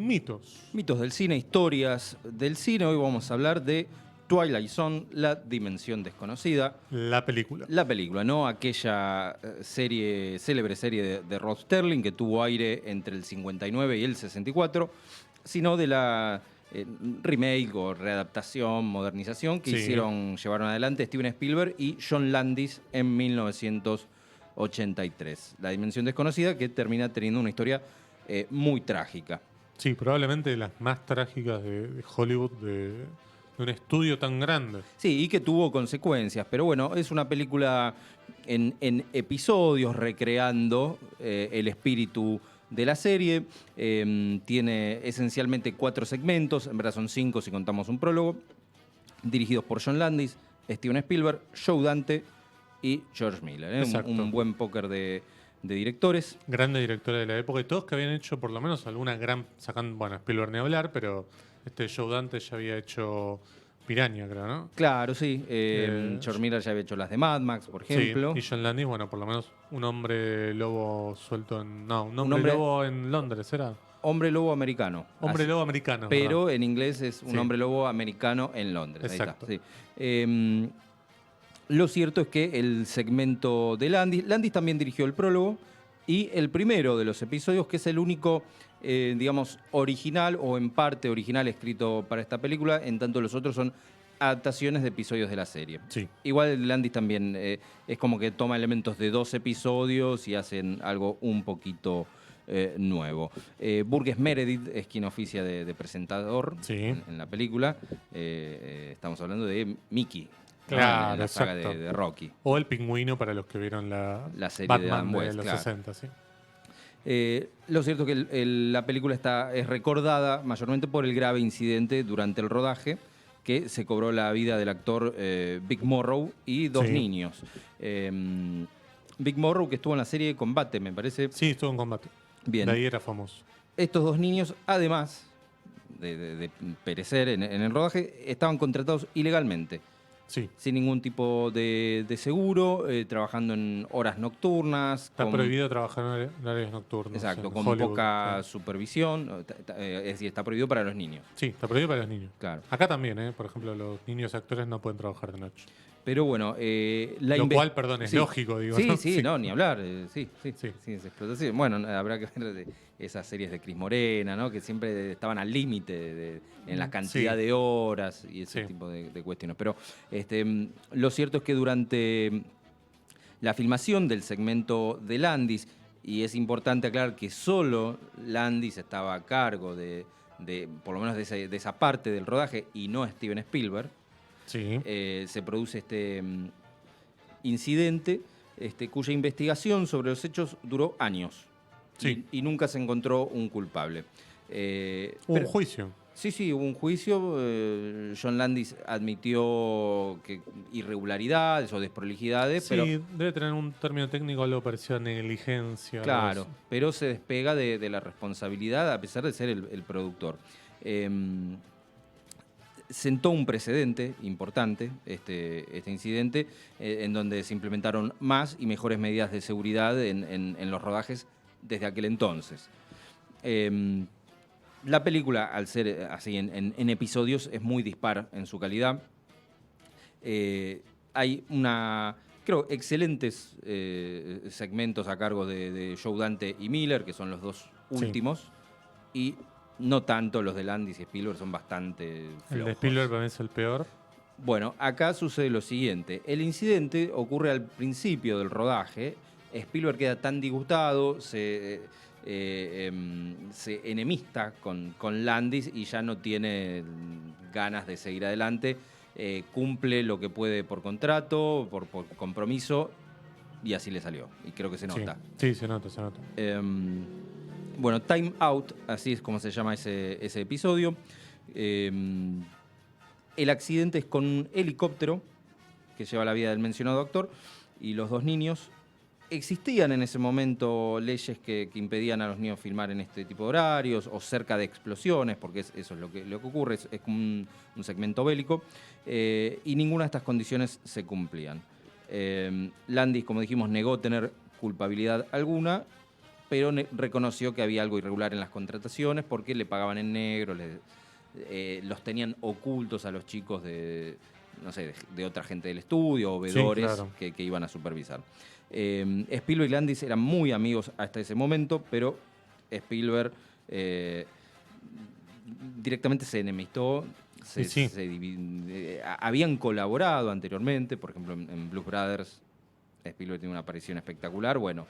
mitos. Mitos del cine, historias del cine. Hoy vamos a hablar de Twilight Zone, la dimensión desconocida. La película. La película, ¿no? Aquella célebre serie de Rod Serling que tuvo aire entre el 59 y el 64, sino de la remake o readaptación, modernización que llevaron adelante Steven Spielberg y John Landis en 1983. La dimensión desconocida, que termina teniendo una historia muy trágica. Sí, probablemente de las más trágicas de Hollywood, de un estudio tan grande. Sí, y que tuvo consecuencias, pero bueno, es una película en episodios recreando el espíritu de la serie. Tiene esencialmente 4 segmentos, en verdad son 5 si contamos un prólogo, dirigidos por John Landis, Steven Spielberg, Joe Dante y George Miller. Un buen póker de directores. Grandes directores de la época y todos que habían hecho por lo menos alguna gran... Bueno, Spielberg ni hablar, pero Joe Dante ya había hecho Piranha, creo, ¿no? Claro, sí. George Miller ya había hecho las de Mad Max, por ejemplo. Sí, y John Landis, bueno, por lo menos un hombre lobo suelto en... No, un hombre lobo en Londres, ¿era? Hombre lobo americano. Hombre lobo americano. Pero ¿verdad? en inglés es un hombre lobo americano en Londres. Exacto. Ahí está, sí. Lo cierto es que el segmento de Landis también dirigió el prólogo y el primero de los episodios, que es el único, digamos, original o en parte original escrito para esta película, en tanto los otros son adaptaciones de episodios de la serie. Sí. Igual Landis también es como que toma elementos de 2 episodios y hacen algo un poquito nuevo. Burgess Meredith es quien oficia de presentador en la película. Estamos hablando de Mickey. Claro, en la saga de Rocky. O el pingüino para los que vieron la serie Batman de Adam West, los claro. 60, sí. Lo cierto es que la película es recordada mayormente por el grave incidente durante el rodaje que se cobró la vida del actor Vic Morrow y 2 niños. Vic Morrow, que estuvo en la serie de Combate, me parece. Sí, estuvo en Combate. Bien. De ahí era famoso. Estos 2 niños, además de perecer en el rodaje, estaban contratados ilegalmente. Sí. Sin ningún tipo de seguro, trabajando en horas nocturnas. Está prohibido trabajar en horarios nocturnos. Exacto, con Hollywood, poca supervisión. Es decir, está prohibido para los niños. Sí, está prohibido para los niños. Claro. Acá también, por ejemplo, los niños actores no pueden trabajar de noche. Pero bueno, lo cual, perdón, es lógico, digo. Sí, ¿no? sí, no, ni hablar. Sí, es explotación. Bueno, habrá que ver esas series de Cris Morena, ¿no? Que siempre estaban al límite en la cantidad de horas y ese tipo de cuestiones. Pero lo cierto es que durante la filmación del segmento de Landis, y es importante aclarar que solo Landis estaba a cargo de por lo menos de esa parte del rodaje y no Steven Spielberg. Sí. Se produce este incidente cuya investigación sobre los hechos duró años y nunca se encontró un culpable. ¿Hubo un juicio? Sí, hubo un juicio. John Landis admitió que irregularidades o desprolijidades. Sí, pero debe tener un término técnico, algo parecido a negligencia. Claro, pero se despega de la responsabilidad a pesar de ser el productor. Sentó un precedente importante este incidente en donde se implementaron más y mejores medidas de seguridad en los rodajes desde aquel entonces. La película, al ser así en episodios, es muy dispar en su calidad. Hay creo, excelentes segmentos a cargo de Joe Dante y Miller, que son los 2 últimos, y no tanto los de Landis y Spielberg, son bastante flojos. El de Spielberg para mí es el peor. Bueno, acá sucede lo siguiente. El incidente ocurre al principio del rodaje. Spielberg queda tan disgustado, se enemista con Landis y ya no tiene ganas de seguir adelante. Cumple lo que puede por contrato, por compromiso, y así le salió. Y creo que se nota. Sí, se nota. Bueno, Time Out, así es como se llama ese episodio. El accidente es con un helicóptero que lleva la vida del mencionado actor y los 2 niños. Existían en ese momento leyes que impedían a los niños filmar en este tipo de horarios o cerca de explosiones, porque eso es lo que ocurre, es como un segmento bélico, y ninguna de estas condiciones se cumplían. Landis, como dijimos, negó tener culpabilidad alguna pero reconoció que había algo irregular en las contrataciones porque le pagaban en negro, los tenían ocultos a los chicos de, no sé, de otra gente del estudio, o veedores que iban a supervisar. Spielberg y Landis eran muy amigos hasta ese momento, pero Spielberg directamente se enemistó. Habían colaborado anteriormente, por ejemplo, en Blues Brothers. Spielberg tiene una aparición espectacular. Bueno,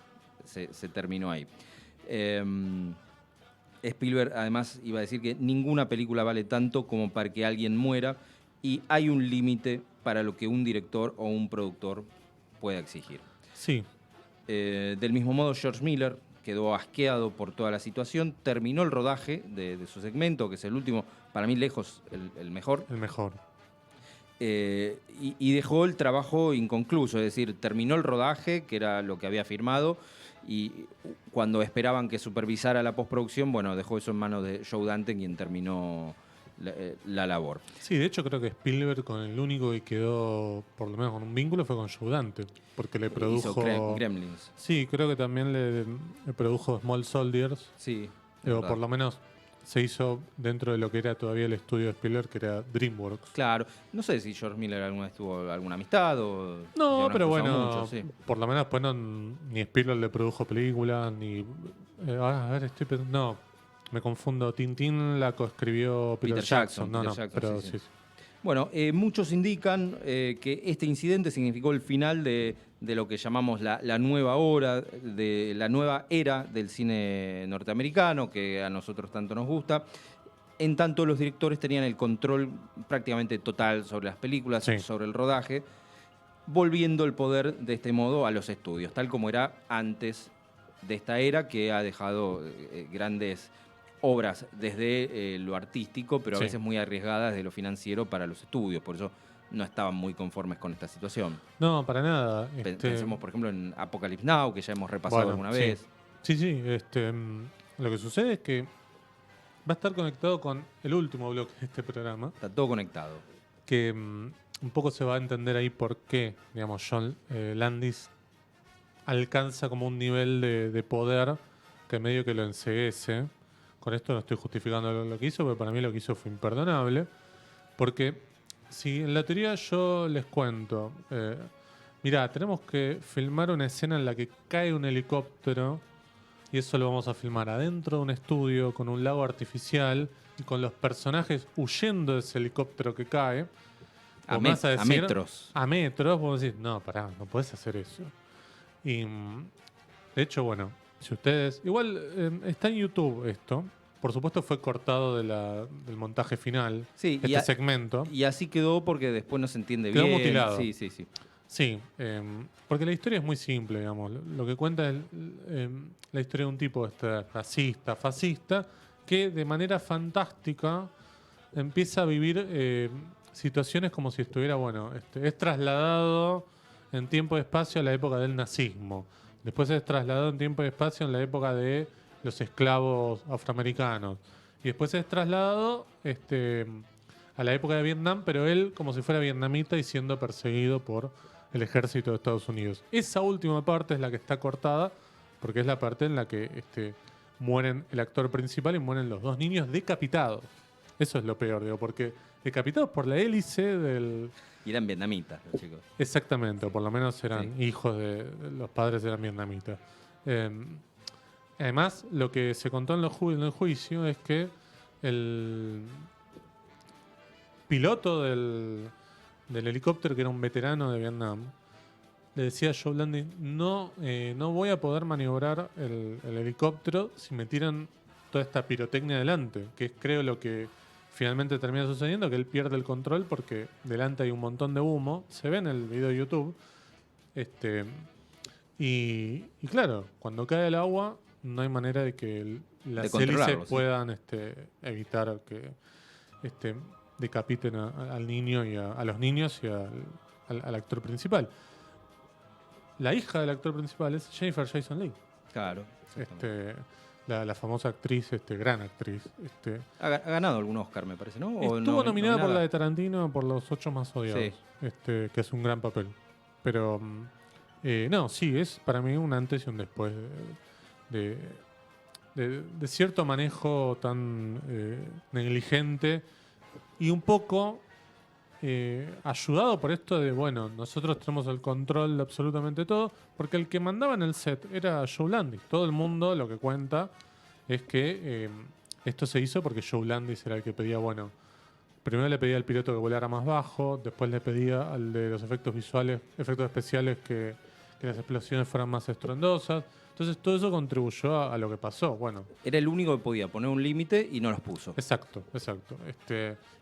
se terminó ahí. Spielberg además iba a decir que ninguna película vale tanto como para que alguien muera, y hay un límite para lo que un director o un productor pueda exigir. Sí. Del mismo modo, George Miller quedó asqueado por toda la situación, terminó el rodaje de su segmento, que es el último, para mí lejos el mejor. El mejor. Y dejó el trabajo inconcluso, es decir, terminó el rodaje, que era lo que había firmado, y cuando esperaban que supervisara la postproducción, bueno, dejó eso en manos de Joe Dante, quien terminó la labor. Sí, de hecho creo que Spielberg con el único que quedó, por lo menos con un vínculo, fue con Joe Dante, porque le produjo... Hizo Gremlins. Sí, creo que también le produjo Small Soldiers. Sí. O por lo menos se hizo dentro de lo que era todavía el estudio de Spielberg, que era DreamWorks. Claro. No sé si George Miller alguna vez tuvo alguna amistad o... No, pero bueno, mucho, sí. por lo menos después ni Spielberg le produjo películas, ni... a ver, estoy pensando... No, me confundo. Tintín la coescribió Peter Jackson. No, pero sí. Bueno, muchos indican que este incidente significó el final de lo que llamamos la nueva hora, de la nueva era del cine norteamericano, que a nosotros tanto nos gusta. En tanto, los directores tenían el control prácticamente total sobre las películas, sobre el rodaje, volviendo el poder de este modo a los estudios, tal como era antes de esta era, que ha dejado grandes obras desde lo artístico, pero a veces muy arriesgadas desde lo financiero para los estudios. Por eso no estaban muy conformes con esta situación. No, para nada. Pensemos, por ejemplo, en Apocalypse Now, que ya hemos repasado alguna vez. Sí. Lo que sucede es que va a estar conectado con el último bloque de este programa. Está todo conectado. Que un poco se va a entender ahí por qué, digamos, John Landis alcanza como un nivel de poder que medio que lo enceguece. Con esto no estoy justificando lo que hizo, pero para mí lo que hizo fue imperdonable. Porque si en la teoría yo les cuento, mirá, tenemos que filmar una escena en la que cae un helicóptero, y eso lo vamos a filmar adentro de un estudio con un lago artificial y con los personajes huyendo de ese helicóptero que cae. A metros. A metros, vos decís, no, pará, no podés hacer eso. Y de hecho, bueno, si ustedes... Igual está en YouTube esto. Por supuesto fue cortado del montaje final, este segmento. Y así quedó porque después no se entiende quedó bien. Mutilado. Sí. Sí, porque la historia es muy simple, digamos. Lo que cuenta es la historia de un tipo racista, fascista, que de manera fantástica empieza a vivir situaciones como si estuviera, es trasladado en tiempo y espacio a la época del nazismo. Después es trasladado en tiempo y espacio en la época de los esclavos afroamericanos. Y después es trasladado a la época de Vietnam, pero él como si fuera vietnamita y siendo perseguido por el ejército de Estados Unidos. Esa última parte es la que está cortada, porque es la parte en la que mueren el actor principal y mueren los dos niños decapitados. Eso es lo peor, digo, porque decapitados por la hélice del... Y eran vietnamitas los chicos. Exactamente, o por lo menos eran hijos los padres eran vietnamitas. Además, lo que se contó en el juicio es que el piloto del helicóptero, que era un veterano de Vietnam, le decía a Joe Landis, no voy a poder maniobrar el helicóptero si me tiran toda esta pirotecnia delante, que es creo lo que finalmente termina sucediendo, que él pierde el control porque delante hay un montón de humo, se ve en el video de YouTube, y claro, cuando cae el agua no hay manera de que las hélices puedan evitar que decapiten al niño y a los niños y al actor principal. La hija del actor principal es Jennifer Jason Leigh. Claro. La famosa actriz, gran actriz. Ha ganado algún Oscar, me parece, ¿no? Estuvo nominada por la de Tarantino por Los 8 más odiados. Sí. Que es un gran papel. Pero, no, sí, es para mí un antes y un después de cierto manejo tan negligente y un poco ayudado por esto de, bueno, nosotros tenemos el control de absolutamente todo, porque el que mandaba en el set era Joe Landis. Todo el mundo lo que cuenta es que esto se hizo porque Joe Landis era el que pedía, bueno, primero le pedía al piloto que volara más bajo, después le pedía al de los efectos visuales, efectos especiales que las explosiones fueran más estruendosas. Entonces todo eso contribuyó a lo que pasó. Bueno, era el único que podía poner un límite y no los puso. Exacto.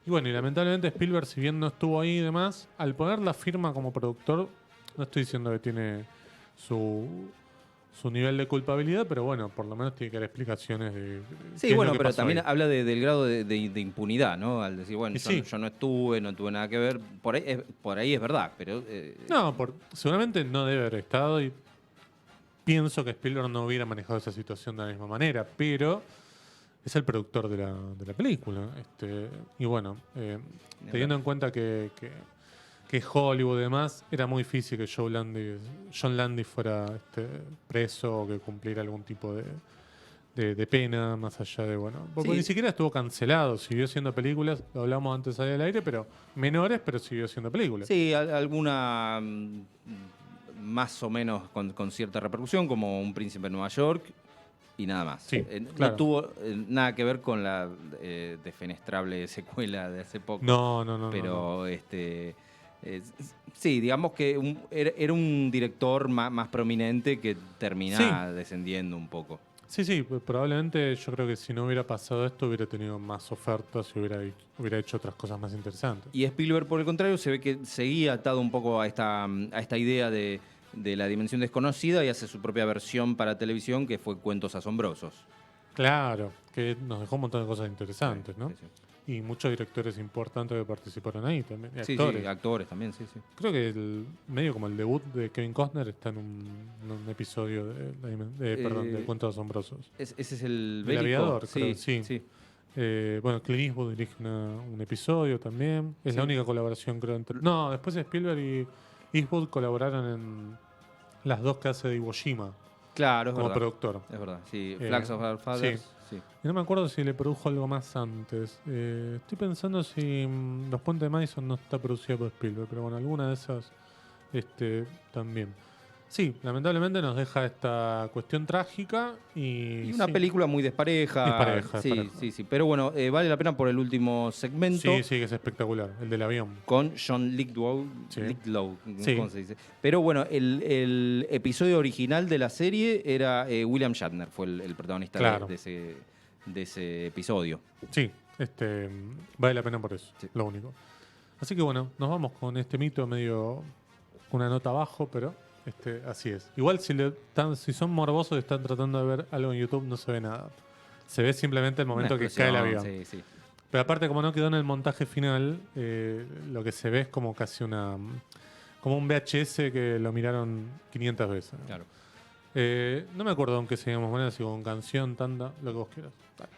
Y bueno, y lamentablemente Spielberg, si bien no estuvo ahí y demás, al poner la firma como productor, no estoy diciendo que tiene su nivel de culpabilidad, pero bueno, por lo menos tiene que dar explicaciones de sí, bueno, pero también ahí habla del grado de impunidad, ¿no? Al decir, bueno, yo no tuve nada que ver. Por ahí es verdad, pero... seguramente no debe haber estado y pienso que Spielberg no hubiera manejado esa situación de la misma manera, pero es el productor de la película. Y bueno, teniendo en cuenta que Hollywood y demás, era muy difícil que John Landis fuera preso o que cumpliera algún tipo de pena, más allá de, bueno, porque ni siquiera estuvo cancelado, siguió haciendo películas, lo hablamos antes ahí al aire, pero menores, pero siguió haciendo películas. Sí, alguna más o menos con cierta repercusión, como Un príncipe en Nueva York, y nada más. Sí, claro. No tuvo nada que ver con la defenestrable secuela de hace poco. No. Pero sí, digamos que era un director más prominente que termina descendiendo un poco. Sí, probablemente yo creo que si no hubiera pasado esto hubiera tenido más ofertas y hubiera hecho otras cosas más interesantes. Y Spielberg, por el contrario, se ve que seguía atado un poco a esta idea de la dimensión desconocida y hace su propia versión para televisión que fue Cuentos Asombrosos. Claro, que nos dejó un montón de cosas interesantes, ¿no? Sí. Y muchos directores importantes que participaron ahí también. Y actores. Sí, actores también, sí. Creo que medio como el debut de Kevin Costner está en un episodio de Cuentos Asombrosos. Ese es el aviador, creo. Sí. Bueno, Clint Eastwood dirige un episodio también. Es la única colaboración, creo. No, después Spielberg y Eastwood colaboraron en las dos que hace de Iwo Jima. Claro, es como verdad. productor. Es verdad, sí. Flags of Our Fathers. Sí. Y no me acuerdo si le produjo algo más antes. Estoy pensando si Los Puentes de Madison no está producido por Spielberg, pero bueno, alguna de esas también. Sí, lamentablemente nos deja esta cuestión trágica y una película muy despareja. Sí. Pero bueno, vale la pena por el último segmento. Sí, que es espectacular, el del avión. Con John Lithgow, ¿cómo se dice? Pero bueno, el episodio original de la serie era William Shatner, fue el protagonista de ese episodio. Sí, vale la pena por eso, lo único. Así que bueno, nos vamos con este mito medio una nota abajo, pero... así es. Igual si son morbosos y están tratando de ver algo en YouTube, no se ve nada. Se ve simplemente el momento que cae el avión. Sí. Pero aparte, como no quedó en el montaje final, lo que se ve es como casi como un VHS que lo miraron 500 veces. Claro. No me acuerdo aunque seguimos poniendo, si con canción, tanda, lo que vos quieras. Dale.